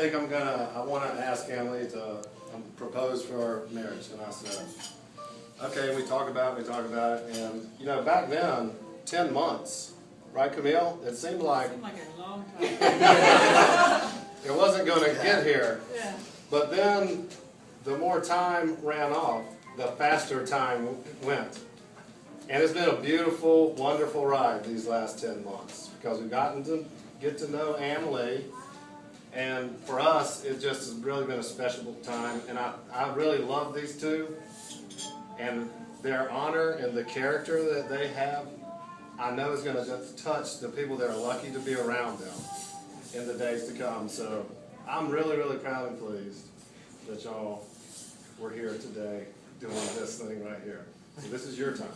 think I want to ask Emily to propose for marriage. And I said, okay, we talk about it, and you know, back then, 10 months, right, Camille? It seemed like a long time. it wasn't going to get here. Yeah. But then, the more time ran off, the faster time went. And it's been a beautiful, wonderful ride these last 10 months because we've gotten to get to know Emily. And for us, it just has really been a special time. And I really love these two. And their honor and the character that they have, I know is going to just touch the people that are lucky to be around them in the days to come. So I'm really, really proud and pleased that y'all were here today doing this thing right here. So this is your time.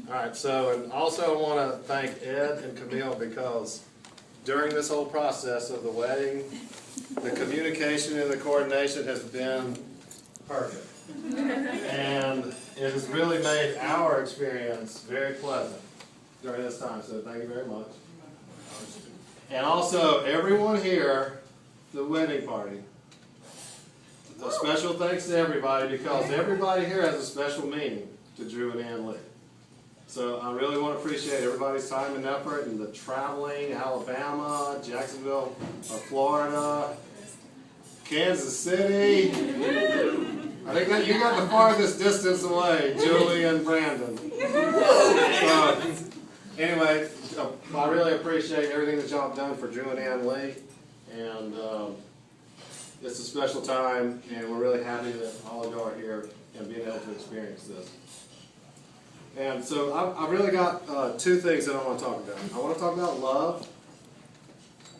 All right, so, and also I want to thank Ed and Camille because during this whole process of the wedding, the communication and the coordination has been perfect. And it has really made our experience very pleasant during this time, so thank you very much. And also, everyone here, the wedding party, a special thanks to everybody because everybody here has a special meaning to Drew and Ann Lee. So I really want to appreciate everybody's time and effort and the traveling, Alabama, Jacksonville, Florida, Kansas City. I think that you got the farthest distance away, Julie and Brandon. Anyway, I really appreciate everything that y'all have done for Drew and Ann Lee. And it's a special time, and we're really happy that all of y'all are here and being able to experience this. And so I really got two things that I want to talk about. I want to talk about love,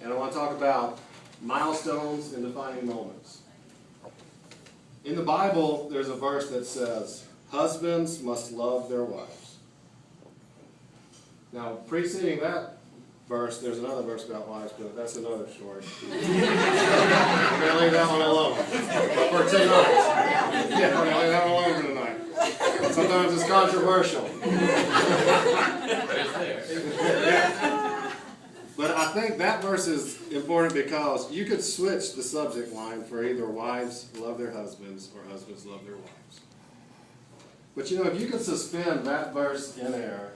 and I want to talk about milestones and defining moments. In the Bible, there's a verse that says, husbands must love their wives. Now, preceding that verse, there's another verse about wives, but that's another story. We're going to leave that one alone for tonight. Yeah, we're going to leave that one alone for tonight. Sometimes it's controversial. Yeah. But I think that verse is important because you could switch the subject line for either wives love their husbands or husbands love their wives. But you know, if you could suspend that verse in air,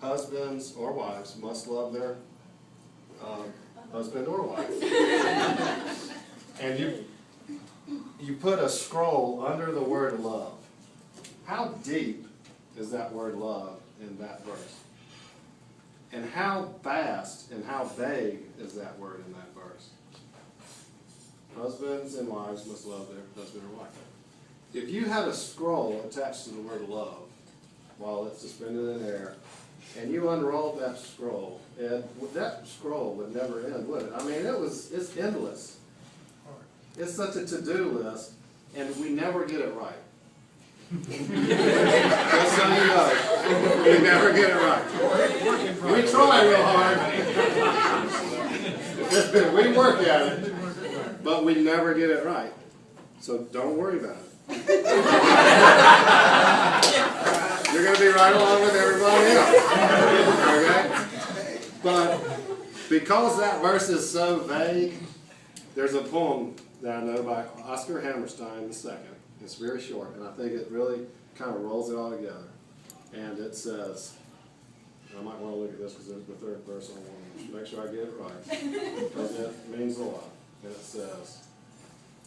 husbands or wives must love their husband or wife. And you put a scroll under the word love. How deep is that word love in that verse? And how vast and how vague is that word in that verse? Husbands and wives must love their husband or wife. If you had a scroll attached to the word love while it's suspended in air, and you unrolled that scroll, and that scroll would never end, would it? I mean, it's endless. It's such a to-do list, and we never get it right. Just so you know, we never get it right. We try real hard. We work at it, but we never get it right. So don't worry about it. You're going to be right along with everybody else. Okay? But because that verse is so vague, there's a poem that I know by Oscar Hammerstein II. It's very short, and I think it really kind of rolls it all together. And it says, I might want to look at this because it's the third verse. I want to make sure I get it right, because it means a lot. And it says,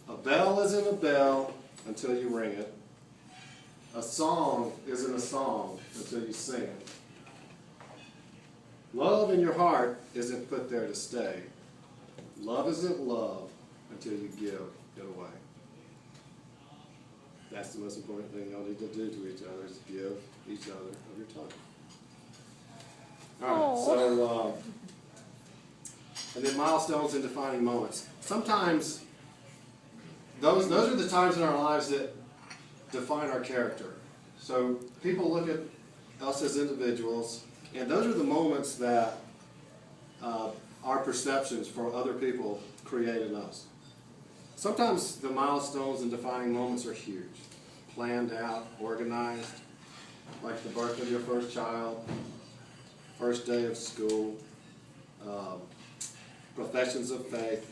a bell isn't a bell until you ring it. A song isn't a song until you sing it. Love in your heart isn't put there to stay. Love isn't love until you give it away. That's the most important thing y'all need to do to each other, is give each other of your time. All right, so, and then milestones and defining moments. Sometimes, those are the times in our lives that define our character. So people look at us as individuals, and those are the moments that our perceptions for other people create in us. Sometimes the milestones and defining moments are huge, planned out, organized, like the birth of your first child, first day of school, professions of faith.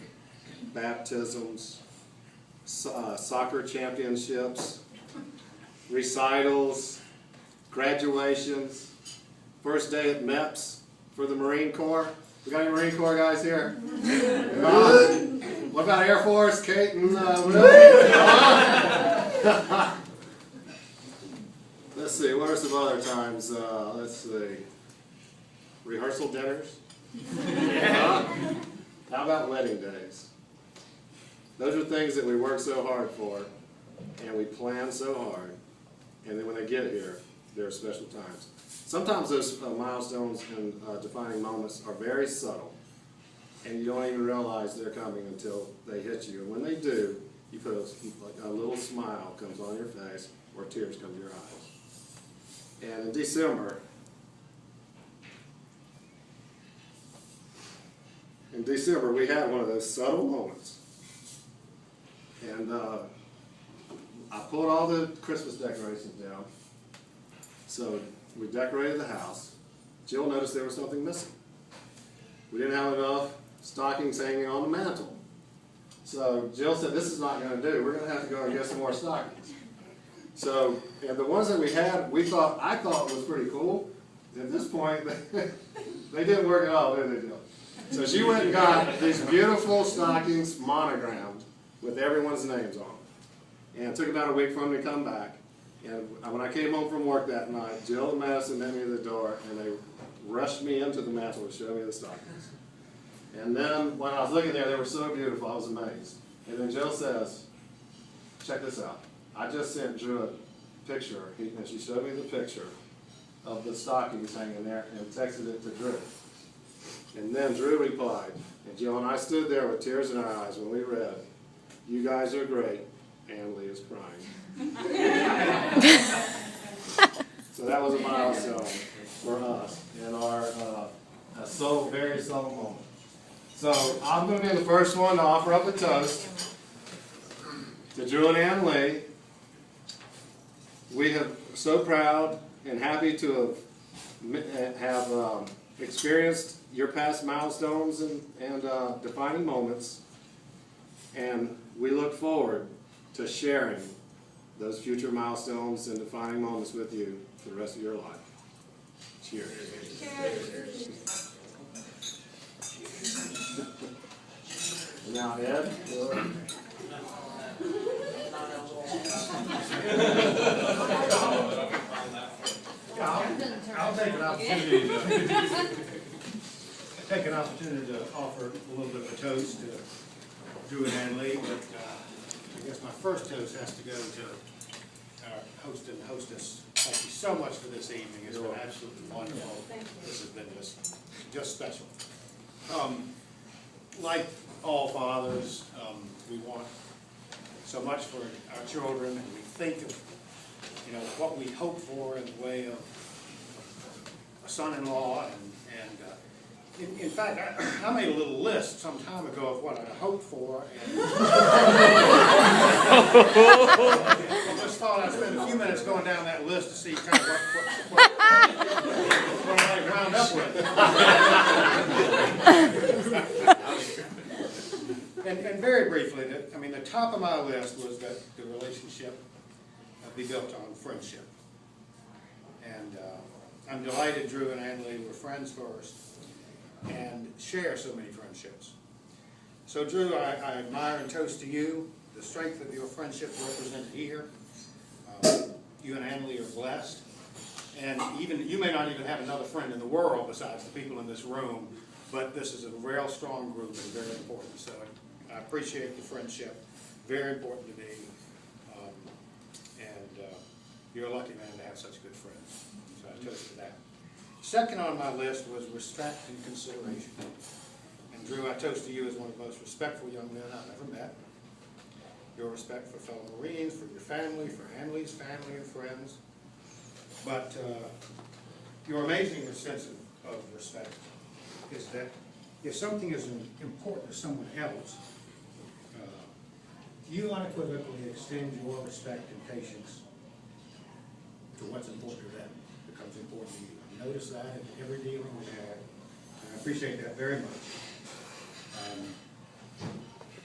baptisms, soccer championships, recitals, graduations, first day at MEPS for the Marine Corps. We got any Marine Corps guys here? What about Air Force, Kate and Will? Let's see, what are some other times? Let's see. Rehearsal dinners? How about wedding days? Those are things that we work so hard for, and we plan so hard, and then when they get here, they're special times. Sometimes those milestones and defining moments are very subtle, and you don't even realize they're coming until they hit you. And when they do, you put a little smile comes on your face, or tears come to your eyes. And in December, we had one of those subtle moments. And I pulled all the Christmas decorations down. So we decorated the house. Jill noticed there was something missing. We didn't have enough stockings hanging on the mantle. So Jill said, this is not going to do. We're going to have to go and get some more stockings. So, and the ones that we had, I thought was pretty cool. At this point, they didn't work at all, did they, Jill? So she went and got these beautiful stockings monogrammed with everyone's names on them. And it took about a week for them to come back. And when I came home from work that night, Jill and Madison met me at the door, and they rushed me into the mantle to show me the stockings. And then when I was looking there, they were so beautiful, I was amazed. And then Jill says, check this out. I just sent Drew a picture, and she showed me the picture of the stockings hanging there and texted it to Drew. And then Drew replied, and Jill and I stood there with tears in our eyes when we read, you guys are great, and Lee is crying. So that was a milestone for us in our very solemn moment. So I'm going to be the first one to offer up a toast to Drew and Ann Lee. We have so proud and happy to have experienced your past milestones and defining moments, and we look forward to sharing those future milestones and defining moments with you for the rest of your life. Cheers. Cheers. Now, Ed. I'll take an opportunity to offer a little bit of a toast to Drew and Ann Lee, but I guess my first toast has to go to our host and hostess. Thank you so much for this evening. It's been absolutely wonderful. This has been just special. Like all fathers, we want so much for our children, and we think of what we hope for in the way of a son-in-law, and in fact, I made a little list some time ago of what I hoped for, and I just thought I'd spend a few minutes going down that list to see kind of what I wound up with. And very briefly, the top of my list was that the relationship be built on friendship. And I'm delighted Drew and Ann Lee were friends first and share so many friendships. So Drew, I admire and toast to you the strength of your friendship represented here. You and Ann Lee are blessed. And even you may not even have another friend in the world besides the people in this room, but this is a real strong group and very important. So I appreciate the friendship. Very important to me. You're a lucky man to have such good friends. So I toast to that. Second on my list was respect and consideration. And Drew, I toast to you as one of the most respectful young men I've ever met. Your respect for fellow Marines, for your family, for Ann Lee's family and friends. But your amazing sense of respect is that if something is important to someone else, you unequivocally extend your respect and patience to what's important to them becomes important to you. I notice that in every dealing we've had, and I appreciate that very much.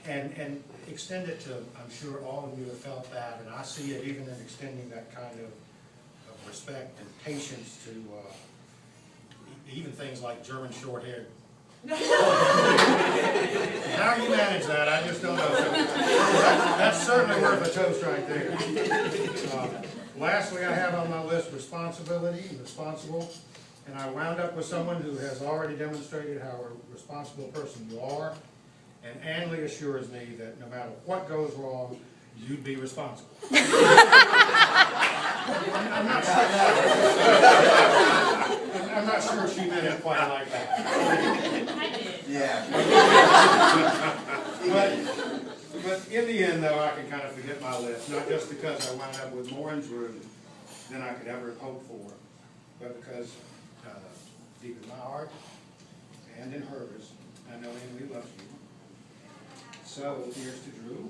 and extend it to, I'm sure all of you have felt that, and I see it even in extending that kind of respect and patience to even things like German shorthaired. How you manage that, I just don't know. So that's certainly worth a toast right there. Lastly, I have on my list responsibility, responsible, and I wound up with someone who has already demonstrated how a responsible person you are, and Anley assures me that no matter what goes wrong, you'd be responsible. I'm not sure she meant it quite like that. I did. Yeah. But in the end, though, I can kind of forget my list, not just because I wound up with more in Drew than I could ever hope for, but because deep in my heart and in hers, I know Emily loves you. So here's to Drew,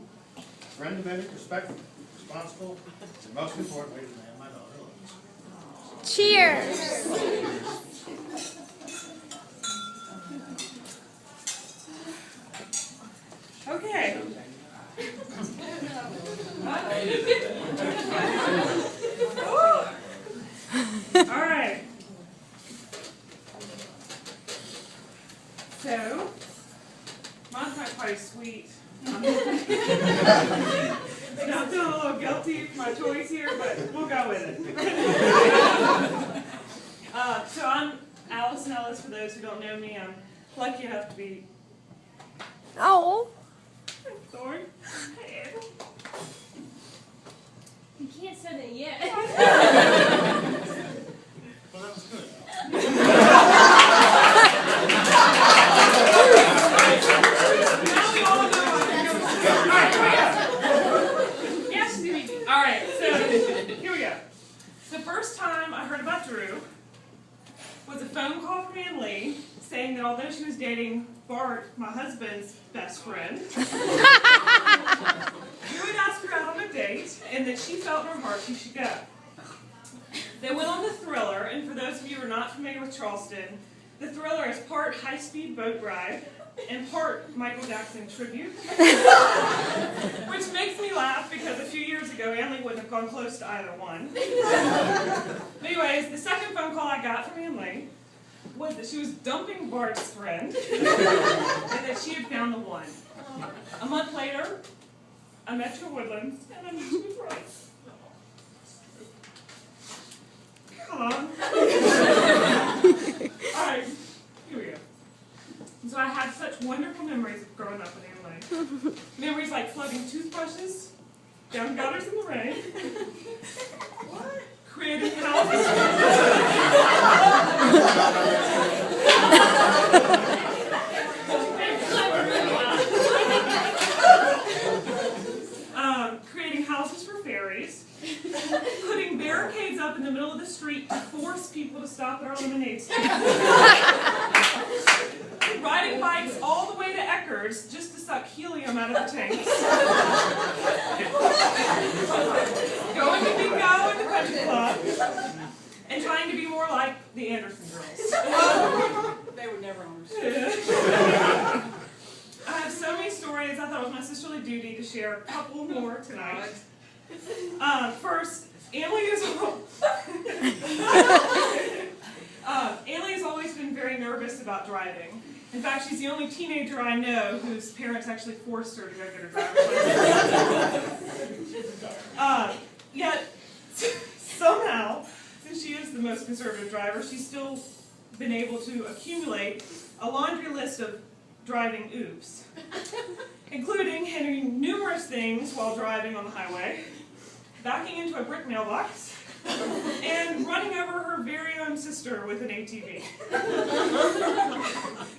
friend of many, respectful, responsible, and most importantly, the man my daughter loves. Cheers! Okay. All right. So, mine's not quite as sweet. I'm feeling a little guilty for my choice here, but we'll go with it. So I'm Allison Ellis, for those who don't know me. I'm lucky enough to be... Oh. Sorry. You can't say that yet. Well, that was good. Yes, all right, so here we go. The first time I heard about Drew was a phone call from Ann Lee saying that although she was dating Bart, my husband's best friend, Drew would ask her out on a date and that she felt in her heart she should go. They went on the Thriller, and for those of you who are not familiar with Charleston, the Thriller is part high-speed boat ride and part Michael Jackson tribute, which makes me laugh because a few years ago, Anley wouldn't have gone close to either one. But anyways, the second phone call I got from Anley was that she was dumping Bart's friend and that she had found the one. A month later, I met her Woodlands, and I knew she was right. Come on. All right, here we go. So I had such wonderful memories of growing up with Ann Lee. Memories like floating toothbrushes down gutters in the rain. What? Creating houses. Creating houses for fairies. Putting barricades up in the middle of the street to force people to stop at our lemonade stand. Riding bikes all the way to Eckerd's just to suck helium out of the tanks. Going to bingo in the country club. And trying to be more like the Anderson girls. They would never understand. I have so many stories. I thought it was my sisterly duty to share a couple more tonight. First, Anley has always been very nervous about driving. In fact, she's the only teenager I know whose parents actually forced her to go get her driver's license. Yet, somehow, since she is the most conservative driver, she's still been able to accumulate a laundry list of driving oops, including hitting numerous things while driving on the highway, backing into a brick mailbox, and running over her very own sister with an ATV.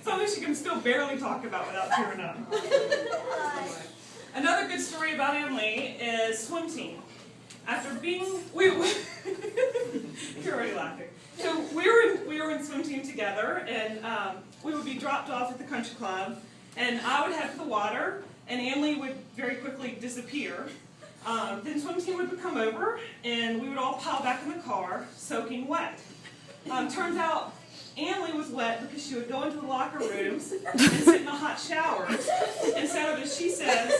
Something she can still barely talk about without tearing up. Another good story about Ann Lee is swim team. After being, you're already laughing. So we were in swim team together, and we would be dropped off at the country club, and I would head for the water, and Ann Lee would very quickly disappear. Then swim team would come over, and we would all pile back in the car, soaking wet. Turns out Annalie was wet because she would go into the locker rooms and sit in the hot showers instead of, as she says,